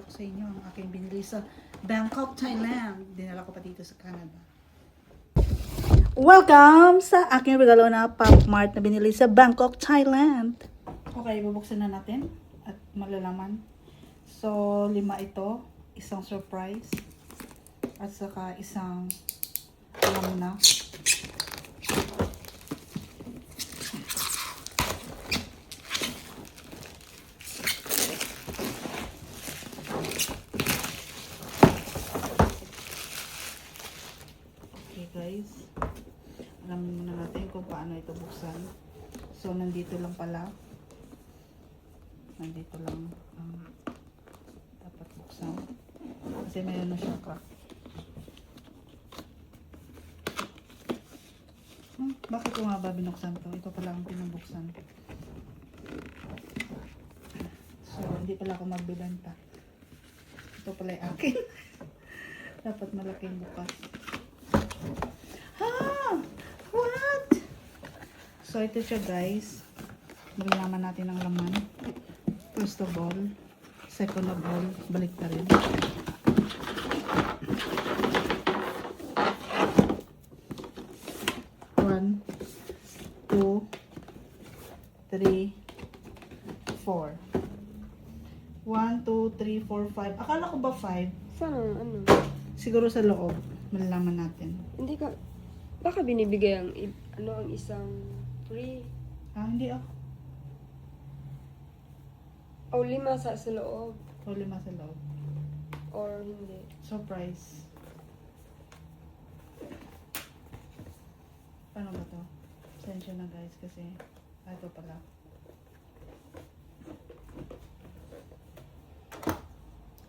ko sa inyo ang aking binili sa Bangkok, Thailand. Dinala ko pa dito sa Canada. Welcome sa aking regalo na Pop Mart na binili sa Bangkok, Thailand. Okay, bubuksan na natin at malalaman. So, 5 ito. Isang surprise. At saka isang alam na. Okay guys. Alamin muna natin kung paano ito buksan. So, nandito lang pala. Nandito lang dapat buksan. Kasi mayroon na siyang crack. Bakit ko nga ba binuksan to? Ito pala ang pinabuksan. So, hindi pala ako magbibenta. Ito pala yung akin. Dapat malaking bukas. Ah! What? So, ito siya guys. Malalaman natin ang laman. First of all. Second of all. Balik na rin. One, 2, 3, 4. 1, 2, 3, 4, 5. Akala ko ba 5? Saan ano? Siguro sa loob. Malalaman natin. Hindi ka, baka binibigay ang, ang isang free. Ah, hindi ah. O 5 sa loob. O 5 sa loob. Or hindi. Surprise. Paano ba to? Sensya na guys kasi ito pala.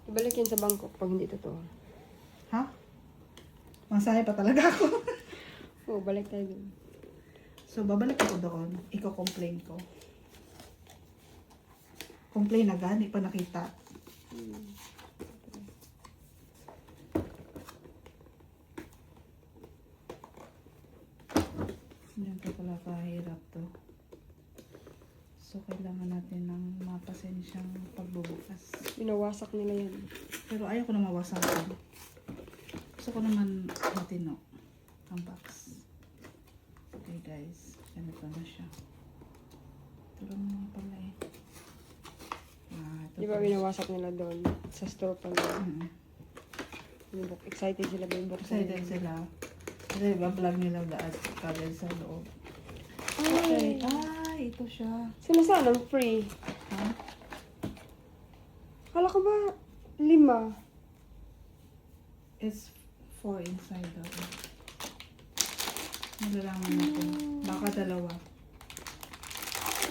Ibalik yun sa Bangkok pag hindi totoo. Ha? Masahe pa talaga ako. Oo, balik tayo dun. So, babalik ako doon. Iko-complain ko. Complain agad, hindi pa nakita. Yan ka pala kahirap to. So, kailangan natin ng mapasensyang pagbubukas. Binawasak nila yan. Pero ayaw ko na mawasakin. Gusto ko naman matino ang box. Okay guys, ganito na siya. Ito lang naman pala eh. Di ba binawasak nila doon? Sa store pa nila. Excited sila ba yung box? Excited sila. Kasi iba-vlog nila lahat kagad sa loob. Okay. Ay, ito siya. Sinasabi ng free. Ha? Akala ko ba 5? It's 4 inside daw. Malalaman natin. Baka 2.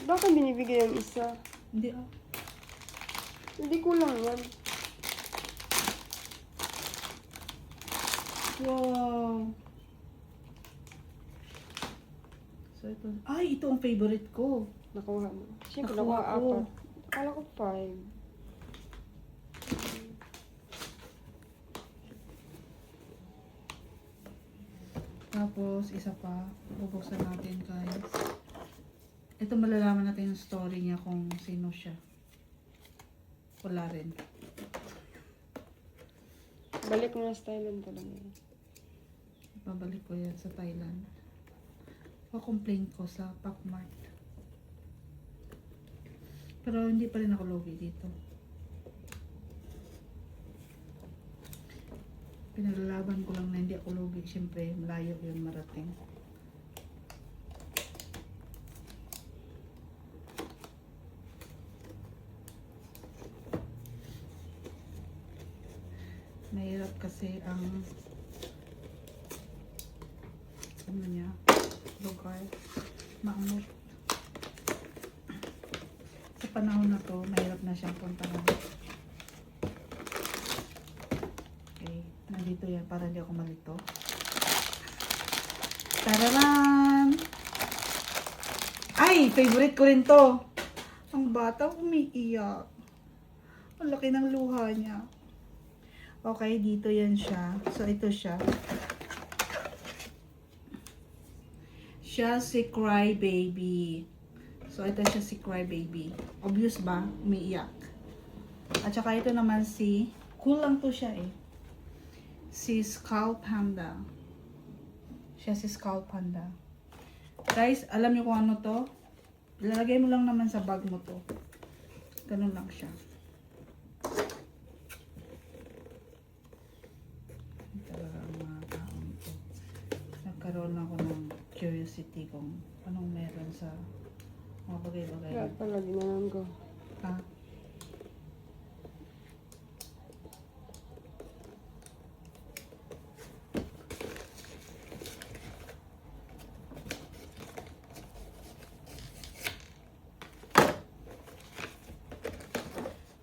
Baka binibigay ang isa? Hindi ah. Hindi kulang yan. Wow. So ito. Ay, ito ang favorite ko. Nakuha mo. Siyempre, Nakuha nakuha ko. 4. Akala ko 5. Tapos, isa pa. Bubuksan natin guys. Ito malalaman natin yung story niya kung sino siya. Wala rin. Balik mo na sa Thailand ko lang yan. Babalik ko yan sa Thailand. Pa-complain ko sa Pop Mart. Pero hindi pa rin ako logi dito. Pinalalaban ko lang na hindi ako logi. Siyempre, malayo yun marating. Mahirap kasi ang ano niya, lugar, maamot. Sa panahon na to, mahirap na siyang puntahan. Okay, nandito yan para hindi ako malito. Tararan! Ay, favorite ko rin to. Ang bata umiiyak. Ang laki ng luha niya. Okay, dito yan siya. So, ito siya. Siya si Cry Baby. So, ito siya si Cry Baby. Obvious ba? Umiiyak. At saka ito naman si, cool lang to siya eh. Si Skull Panda. Siya si Skull Panda. Guys, alam niyo kung ano to? Ilalagay mo lang naman sa bag mo to. Ganun lang siya. Talaga ang mga taong ito. Nagkaroon ako ng curiosity kung anong meron sa mga bagay-bagay. Lahat pala, ginanon ko. Ha?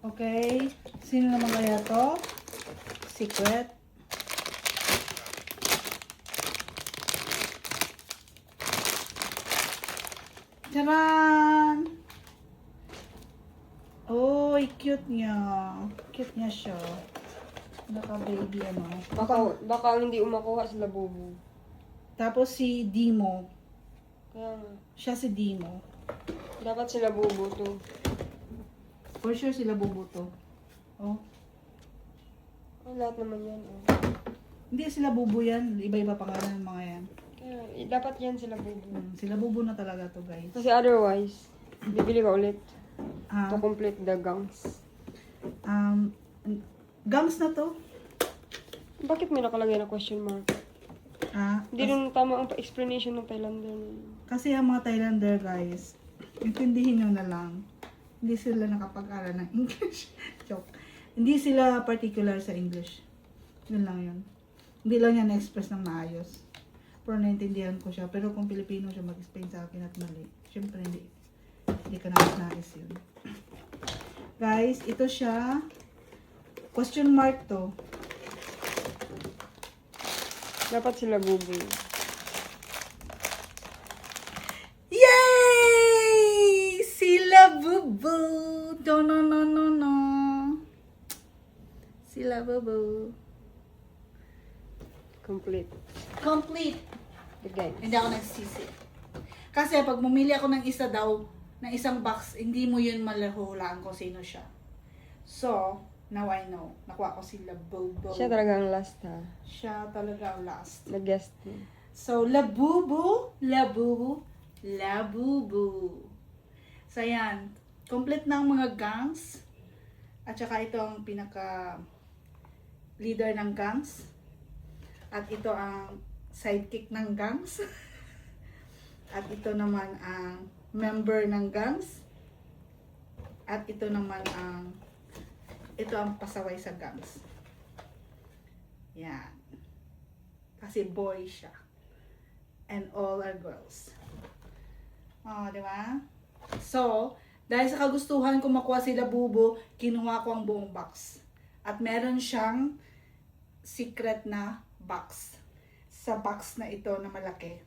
Okay. Sino naman kaya to? Secret. Charan! Oy, cute niya. Cute niya siya. Naka-baby ano. Baka hindi umakuha sila bubu. Tapos si Dimo. Kaya nga. Siya si Dimo. Dapat sila bubu to. For sure sila bubuto. Oh. Oh, lahat naman yan. Oh. Hindi sila bubu yan. Iba-iba pangalan ng mga yan. Kaya, dapat yan sila bubu. Sila bubu na talaga to, guys. Kasi otherwise, bibili ka ulit Ah, to complete the gangs. Gums na to. Bakit may nakalagay na question mark? Hindi rin tama ang explanation ng Thailander. Kasi ang mga Thailander, guys, intindihin nyo na lang. Hindi sila nakapag-aral ng English. Joke. Hindi sila particular sa English. Yun lang yun. Hindi lang yan na-express ng maayos. Pero naintindihan ko siya. Pero kung Pilipino siya mag-explain sa akin at mali, syempre hindi ka nais yun. Guys, ito siya. Question mark to. Dapat sila bubu. Yay! Sila bubu! No, no, no, no, no. Sila bubu. Complete Complete. the gangs. Hindi ako nagsisi. Kasi pag bumili ako ng isa daw, ng isang box, hindi mo yun malahulaan kung sino siya. So, now I know. Nakuha ko sila bubu. Siya talaga ang last ha. Siya talaga ang last. Nag-guest mo. So, labubu, labubu, labubu. So, ayan. Complete na ang mga gangs. At saka ito ang pinaka leader ng gangs. At ito ang sidekick ng gangs. At ito naman ang member ng gangs. At ito naman ang pasaway sa gangs. Yan. Kasi boy siya. And all are girls. Oh, di ba? So, dahil sa kagustuhan ko makuha sila bubo, kinuha ko ang buong box. At meron siyang secret na box. Sa box na ito na malaki.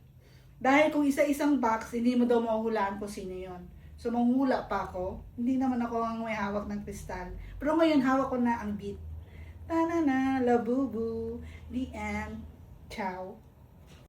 Dahil kung isa-isang box, hindi mo daw mahuhulaan kung sino yon. So, manghula pa ako. Hindi naman ako ang may hawak ng kristal. Pero ngayon, hawak ko na ang beat. Ta-na-na, labubu, the end, ciao.